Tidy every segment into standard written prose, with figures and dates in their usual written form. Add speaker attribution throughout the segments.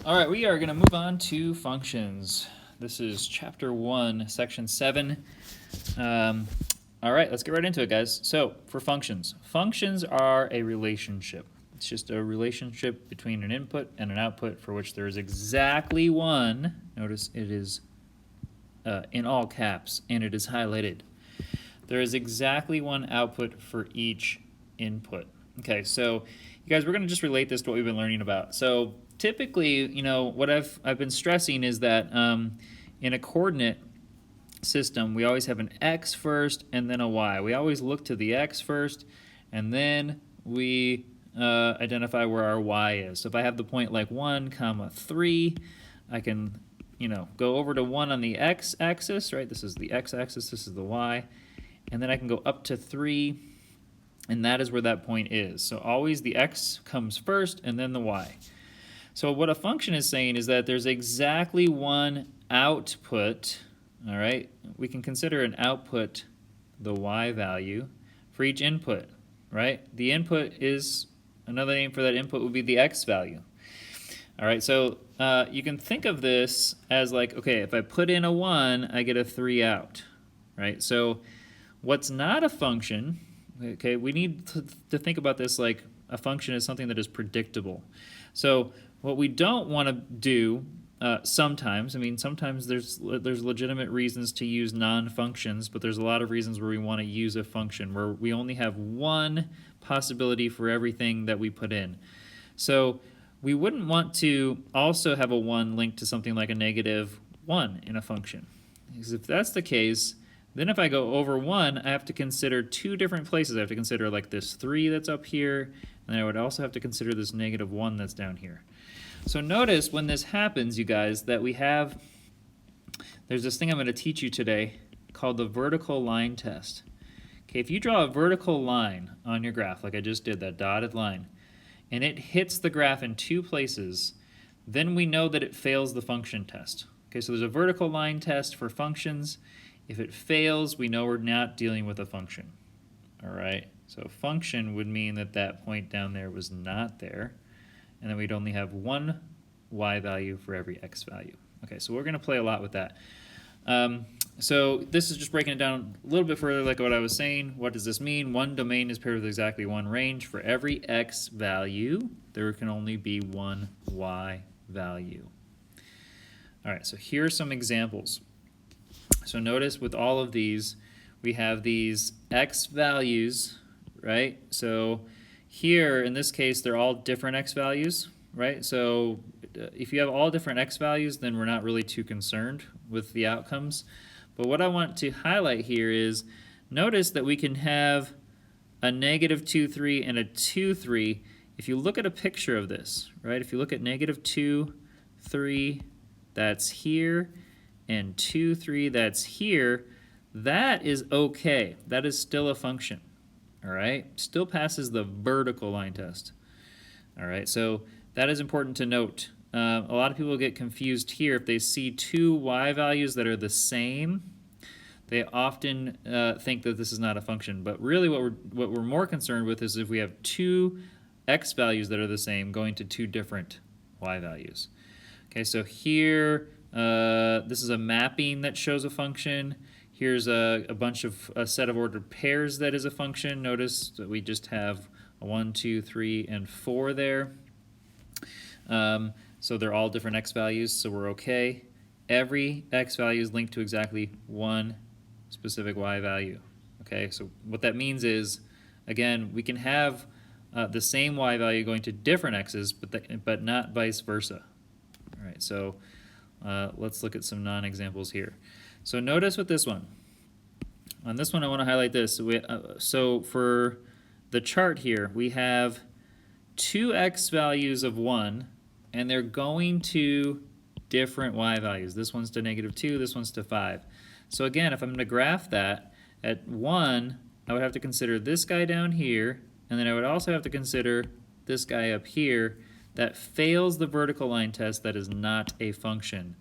Speaker 1: All right, we are going to move on to functions. This is chapter 1, section 7. All right, let's get right into it, guys. So, for functions, functions are a relationship. It's just a relationship between an input and an output for which there is exactly one. Notice it is in all caps and it is highlighted. There is exactly one output for each input. Okay, so you guys, we're going to just relate this to what we've been learning about. So typically, what I've been stressing is that in a coordinate system, we always have an x first and then a y. We always look to the x first, and then we identify where our y is. So if I have the point like 1, comma 3, I can go over to 1 on the x-axis, right? This is the x-axis, this is the y. And then I can go up to 3, and that is where that point is. So always the x comes first and then the y. So what a function is saying is that there's exactly one output, all right? We can consider an output the y value for each input, right? The input is, another name for that input would be the x value. All right, so you can think of this as like, okay, if I put in a 1, I get a 3 out, right? So what's not a function, okay, we need to think about this like a function is something that is predictable. So what we don't want to do sometimes, sometimes there's legitimate reasons to use non-functions, but there's a lot of reasons where we want to use a function, where we only have one possibility for everything that we put in. So we wouldn't want to also have a 1 linked to something like a -1 in a function. Because if that's the case, then if I go over 1, I have to consider two different places. I have to consider like this 3 that's up here, and I would also have to consider this -1 that's down here. So notice when this happens, you guys, that there's this thing I'm going to teach you today called the vertical line test. Okay, if you draw a vertical line on your graph, like I just did, that dotted line, and it hits the graph in two places, then we know that it fails the function test. Okay, so there's a vertical line test for functions. If it fails, we know we're not dealing with a function. All right, so function would mean that that point down there was not there, and then we'd only have one y value for every x value. Okay, so we're going to play a lot with that. So this is just breaking it down a little bit further, like what I was saying. What does this mean? One domain is paired with exactly one range. For every x value, there can only be one y value. All right, so here are some examples. So notice with all of these, we have these x values, right? So here, in this case, they're all different x values, right? So if you have all different x values, then we're not really too concerned with the outcomes. But what I want to highlight here is, notice that we can have a -2, 3 and a 2, 3. If you look at a picture of this, right? If you look at -2, 3, that's here, and 2, 3, that's here, that is okay. That is still a function, all right? Still passes the vertical line test, all right? So that is important to note. A lot of people get confused here. If they see two y values that are the same, they often think that this is not a function. But really what we're more concerned with is if we have two x values that are the same going to two different y values. Okay, so here, this is a mapping that shows a function. Here's a set of ordered pairs that is a function. Notice that we just have a 1, 2, 3, and 4 there. So they're all different x values, so we're okay. Every x value is linked to exactly one specific y value. Okay, so what that means is, again, we can have the same y value going to different x's, but not vice versa. All right, so let's look at some non-examples here. So notice with this one. On this one, I want to highlight this. So for the chart here, we have two x values of 1, and they're going to different y values. This one's to -2, this one's to 5. So again, if I'm going to graph that, at 1, I would have to consider this guy down here, and then I would also have to consider this guy up here. That fails the vertical line test. That is not a function.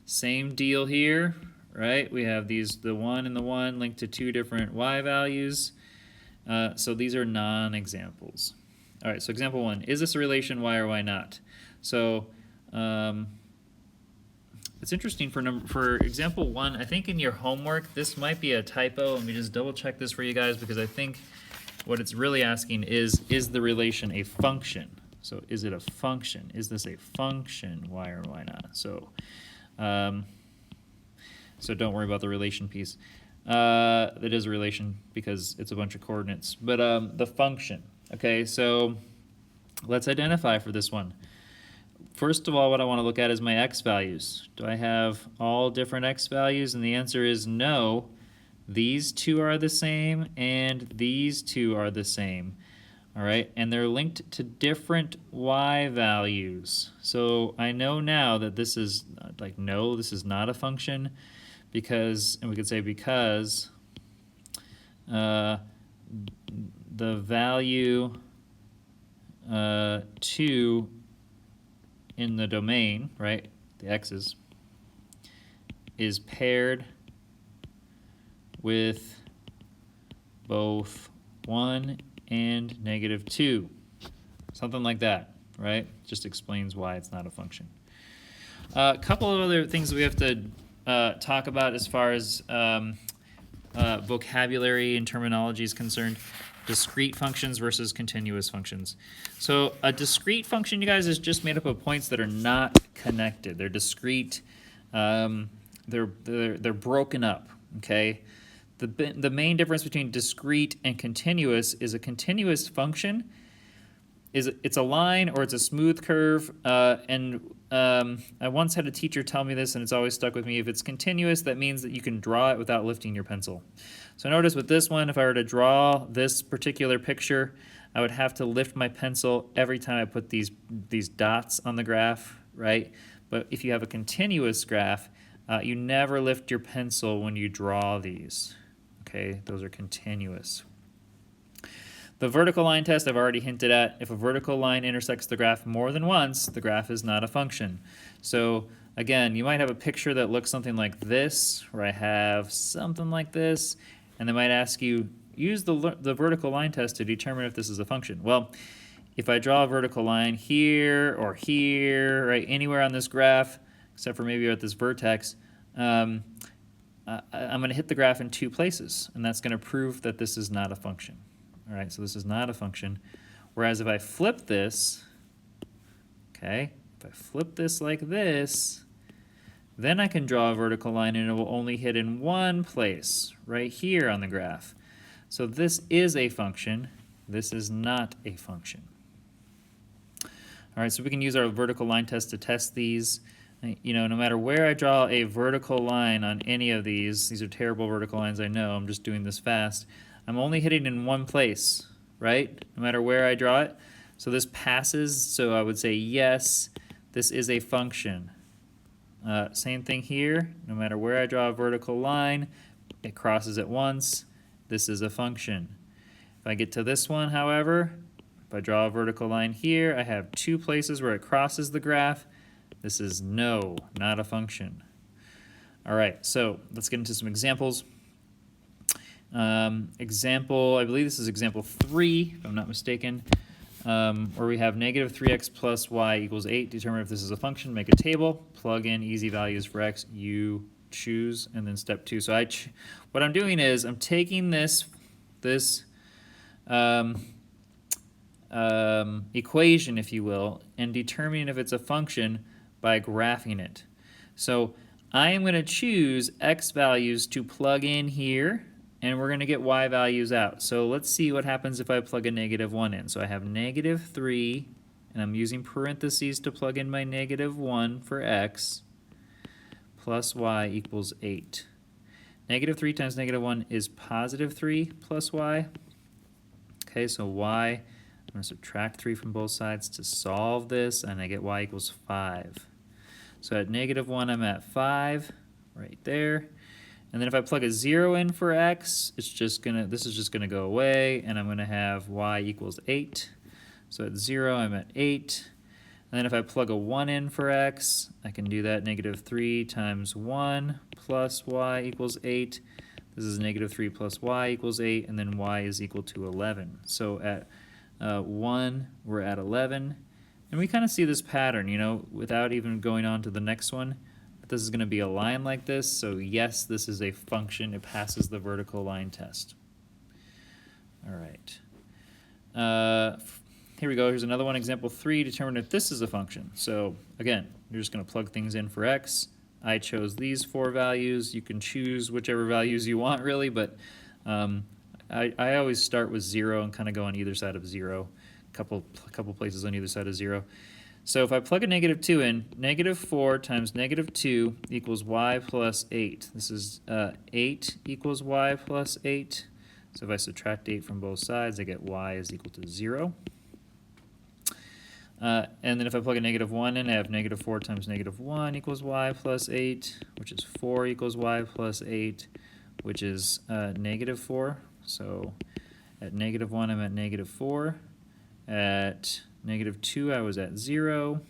Speaker 1: Same deal here, right? We have the 1 and the 1 linked to two different y values. So these are non-examples. All right, so example 1, is this a relation y or y not? So It's interesting for example 1, I think in your homework, this might be a typo. Let me just double check this for you guys, because I think what it's really asking is the relation a function? So is it a function? Is this a function? Why or why not? So, so don't worry about the relation piece. It is a relation because it's a bunch of coordinates. But the function, okay, so let's identify for this one. First of all, what I want to look at is my x values. Do I have all different x values? And the answer is no. These two are the same, and these two are the same. All right, and they're linked to different y values. So I know now that this is like, no, this is not a function, because, and we could say because the value 2 in the domain, right, the x's, is paired with both 1 and -2. Something like that, right? Just explains why it's not a function. A couple of other things that we have to talk about as far as vocabulary and terminology is concerned. Discrete functions versus continuous functions. So a discrete function, you guys, is just made up of points that are not connected. They're discrete. They're broken up. Okay. The main difference between discrete and continuous is a continuous function it's a line or it's a smooth curve, and I once had a teacher tell me this, and it's always stuck with me. If it's continuous, that means that you can draw it without lifting your pencil. So notice with this one, if I were to draw this particular picture, I would have to lift my pencil every time I put these dots on the graph, right? But if you have a continuous graph, you never lift your pencil when you draw these. Okay, those are continuous. The vertical line test I've already hinted at. If a vertical line intersects the graph more than once, the graph is not a function. So again, you might have a picture that looks something like this, where I have something like this, and they might ask you, use the vertical line test to determine if this is a function. Well, if I draw a vertical line here or here, right, anywhere on this graph, except for maybe at this vertex, I'm going to hit the graph in two places, and that's going to prove that this is not a function. All right, so this is not a function. Whereas if I flip this, okay, if I flip this like this, then I can draw a vertical line and it will only hit in one place, right here on the graph. So this is a function. This is not a function. All right, so we can use our vertical line test to test these. You know, no matter where I draw a vertical line on any of these are terrible vertical lines, I know, I'm just doing this fast. I'm only hitting in one place, right? No matter where I draw it. So this passes, so I would say yes, this is a function. Same thing here, no matter where I draw a vertical line, it crosses it once, this is a function. If I get to this one, however, if I draw a vertical line here, I have two places where it crosses the graph. This is no, not a function. All right, so let's get into some examples. Example, I believe this is example 3, if I'm not mistaken, where we have negative 3x plus y equals 8. Determine if this is a function. Make a table. Plug in easy values for x. You choose, and then step 2. So what I'm doing is I'm taking this equation, if you will, and determining if it's a function by graphing it. So I am going to choose x values to plug in here, and we're going to get y values out. So let's see what happens if I plug a -1 in. So I have -3, and I'm using parentheses to plug in my -1 for x, plus y equals 8. -3 times -1 is +3 plus y. Okay, so y, I'm going to subtract 3 from both sides to solve this, and I get y equals 5. So at -1, I'm at 5, right there. And then if I plug a 0 in for x, this is just gonna go away, and I'm gonna have y equals 8. So at 0, I'm at 8. And then if I plug a 1 in for x, I can do that. -3 times 1 plus y equals 8. This is -3 plus y equals 8, and then y is equal to 11. So at 1, we're at 11. And we kind of see this pattern, you know, without even going on to the next one. This is going to be a line like this, so yes, this is a function. It passes the vertical line test. All right. Here we go. Here's another one, example 3. Determine if this is a function. So again, you're just going to plug things in for x. I chose these 4 values. You can choose whichever values you want, really, but I always start with 0 and kind of go on either side of 0. A couple places on either side of 0. So if I plug a -2 in, -4 times -2 equals y plus 8. This is 8 equals y plus 8. So if I subtract 8 from both sides, I get y is equal to 0. And then if I plug a -1 in, I have -4 times -1 equals y plus 8, which is 4 equals y plus 8, which is -4. So at -1, I'm at -4. At -2, I was at 0.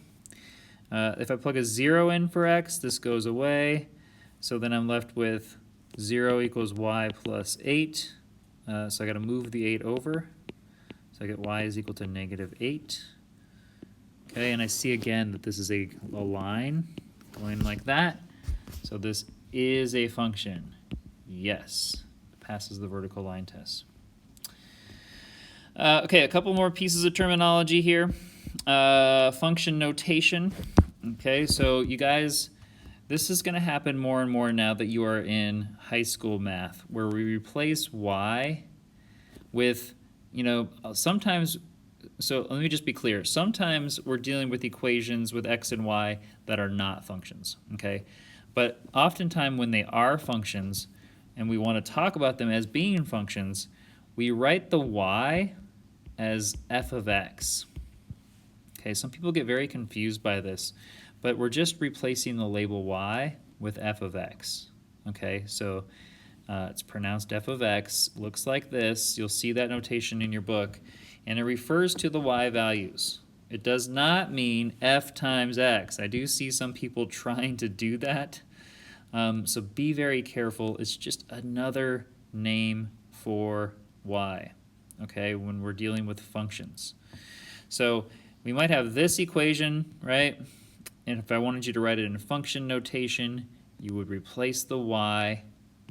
Speaker 1: If I plug a 0 in for x, this goes away. So then I'm left with 0 equals y plus 8. So I got to move the 8 over. So I get y is equal to -8. Okay, and I see again that this is a line going like that. So this is a function. Yes, it passes the vertical line test. Okay, a couple more pieces of terminology here. Function notation. Okay, so you guys, this is going to happen more and more now that you are in high school math, where we replace y with, you know, sometimes, so let me just be clear. Sometimes we're dealing with equations with x and y that are not functions, okay? But oftentimes when they are functions and we want to talk about them as being functions, we write the y as f of x. Okay, some people get very confused by this, but we're just replacing the label y with f of x. Okay, so it's pronounced f of x, looks like this. You'll see that notation in your book, and it refers to the y values. It does not mean f times x. I do see some people trying to do that, so be very careful. It's just another name for y, okay, when we're dealing with functions. So we might have this equation, right? And if I wanted you to write it in function notation, you would replace the y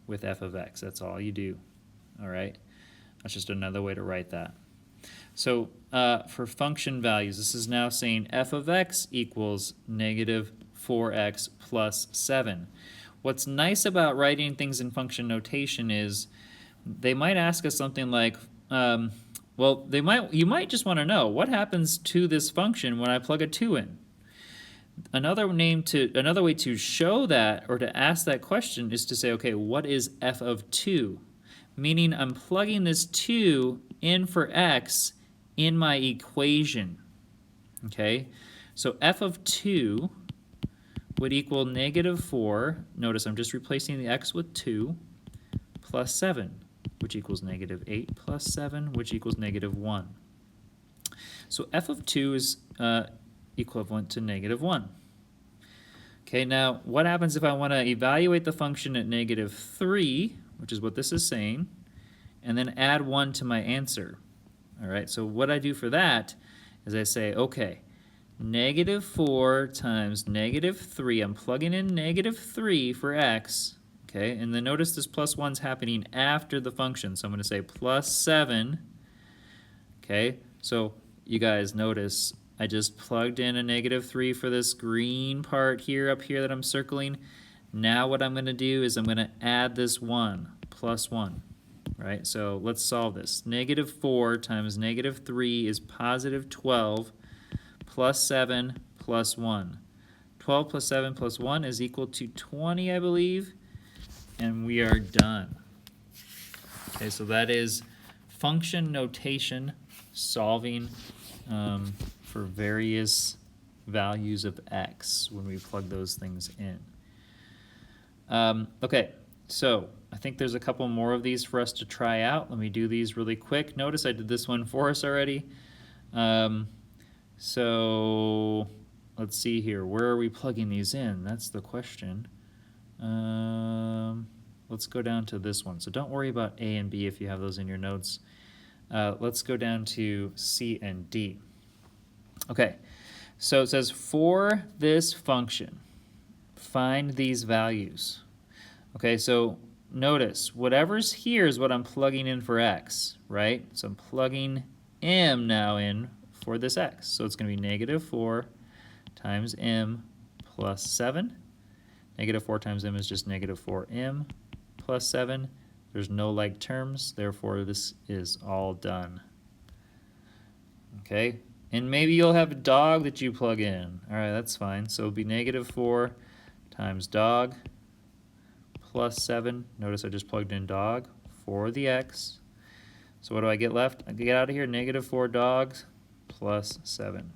Speaker 1: with f of x. That's all you do, all right? That's just another way to write that. So for function values, this is now saying f of x equals -4x plus 7. What's nice about writing things in function notation is they might ask us something like, well, you might just want to know what happens to this function when I plug a 2 in. Another way to show that or to ask that question is to say, okay, what is f of 2? Meaning I'm plugging this 2 in for x in my equation. Okay, so f of 2 would equal -4. Notice I'm just replacing the x with 2 plus 7, which equals -8 plus 7, which equals -1. So f of 2 is equivalent to -1. Okay, now what happens if I want to evaluate the function at -3, which is what this is saying, and then add 1 to my answer? All right, so what I do for that is I say, okay, -4 times -3, I'm plugging in -3 for x, okay, and then notice this plus 1's happening after the function, so I'm going to say plus 7, okay, so you guys notice I just plugged in a -3 for this green part here up here that I'm circling. Now what I'm going to do is I'm going to add this 1, plus 1. Right, so let's solve this. -4 times -3 is positive 12 plus 7 plus 1. 12 plus 7 plus 1 is equal to 20, I believe, and we are done. Okay, so that is function notation, solving for various values of x when we plug those things in. Okay, so I think there's a couple more of these for us to try out. Let me do these really quick. Notice I did this one for us already. So let's see here. Where are we plugging these in? That's the question. Let's go down to this one. So don't worry about A and B if you have those in your notes. Let's go down to C and D. Okay, So it says for this function, find these values. Okay, so notice whatever's here is what I'm plugging in for x, right? So I'm plugging m now in for this x. So it's going to be negative 4 times m plus 7. Negative 4 times m is just negative 4m plus 7. There's no like terms, therefore this is all done. Okay, and maybe you'll have a dog that you plug in. All right, that's fine. So it'll be negative 4 times dog plus 7. Notice I just plugged in dog for the x. So what do I get left? I get out of here negative 4 dogs plus 7.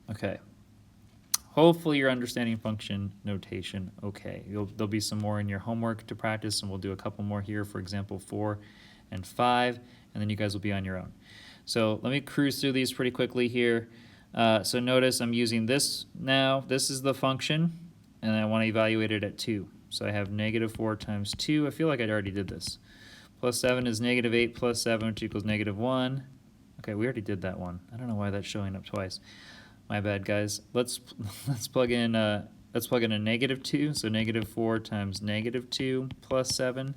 Speaker 1: Okay. Hopefully you're understanding function notation okay. There'll be some more in your homework to practice, and we'll do a couple more here, for example 4 and 5, and then you guys will be on your own. So let me cruise through these pretty quickly here. So notice I'm using this now. This is the function, and I want to evaluate it at 2. So I have negative 4 times 2. I feel like I already did this. Plus 7 is negative 8 plus 7, which equals negative 1. Okay, we already did that one. I don't know why that's showing up twice. My bad, guys. Let's plug in a negative 2. So negative 4 times negative 2 plus 7.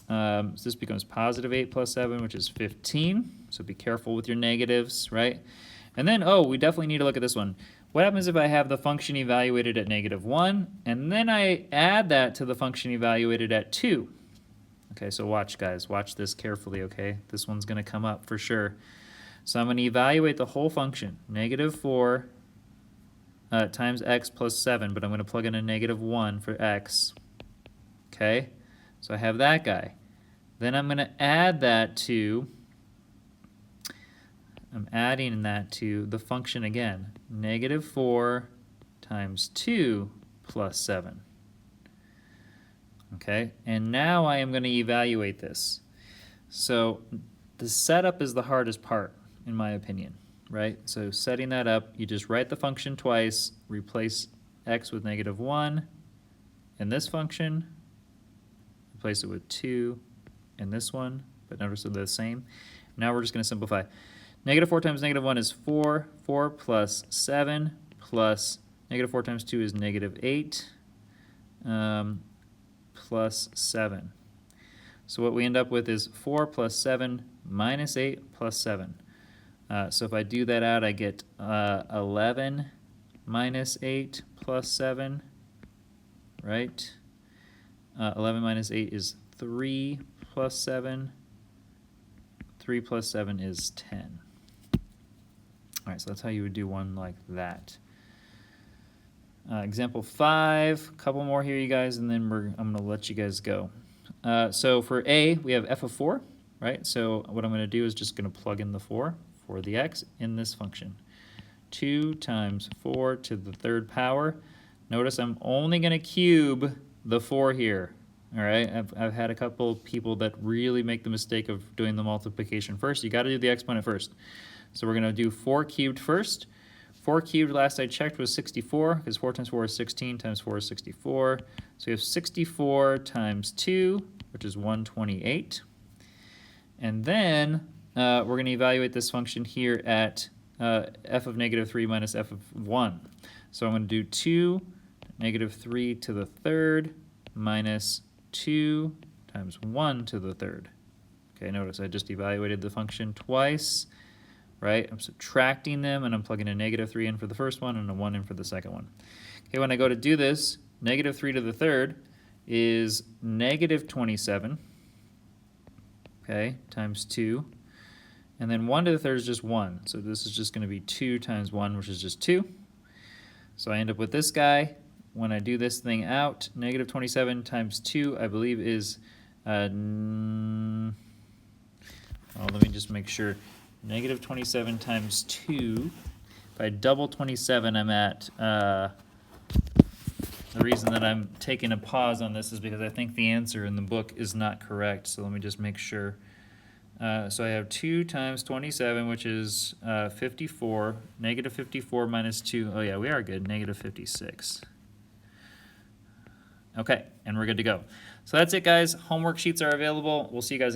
Speaker 1: So this becomes positive 8 plus 7, which is 15. So be careful with your negatives, right? And then, oh, we definitely need to look at this one. What happens if I have the function evaluated at negative 1, and then I add that to the function evaluated at 2? Okay, so watch, guys. Watch this carefully, okay? This one's going to come up for sure. So I'm going to evaluate the whole function, negative 4 times x plus 7, but I'm going to plug in a negative 1 for x. Okay, so I have that guy. Then I'm going to add that to, I'm adding that to the function again, negative 4 times 2 plus 7. Okay, and now I am going to evaluate this. So the setup is the hardest part, in my opinion, right? So setting that up, you just write the function twice, replace x with negative 1 in this function, replace it with 2 in this one, but notice they're the same. Now we're just going to simplify. Negative 4 times negative 1 is 4. 4 plus 7 plus negative 4 times 2 is negative 8 plus 7. So what we end up with is 4 plus 7 minus 8 plus 7. So if I do that out, I get 11 minus 8 plus 7, right? 11 minus 8 is 3 plus 7. 3 plus 7 is 10. All right, so that's how you would do one like that. Example 5, a couple more here, you guys, and then I'm going to let you guys go. So for A, we have f of 4, right? So what I'm going to do is just going to plug in the 4 for the x in this function. 2 times 4 to the third power. Notice I'm only going to cube the 4 here. All right, I've had a couple people that really make the mistake of doing the multiplication first. You got to do the exponent first. So we're going to do 4 cubed first. 4 cubed, last I checked, was 64, because 4 times 4 is 16, times 4 is 64. So we have 64 times 2, which is 128. And then we're going to evaluate this function here at f of negative 3 minus f of 1. So I'm going to do 2 negative 3 to the third minus 2 times 1 to the third. Okay, notice I just evaluated the function twice, right? I'm subtracting them, and I'm plugging a negative 3 in for the first one and a 1 in for the second one. Okay, when I go to do this, negative 3 to the third is negative 27, okay, times 2. And then 1 to the third is just 1. So this is just going to be 2 times 1, which is just 2. So I end up with this guy. When I do this thing out, negative 27 times 2, I believe is, let me just make sure. Negative 27 times 2, if I double 27, I'm at, the reason that I'm taking a pause on this is because I think the answer in the book is not correct, so let me just make sure. So I have 2 times 27, which is 54, negative 54 minus 2, oh yeah, we are good, negative 56. Okay, and we're good to go. So that's it, guys. Homework sheets are available. We'll see you guys in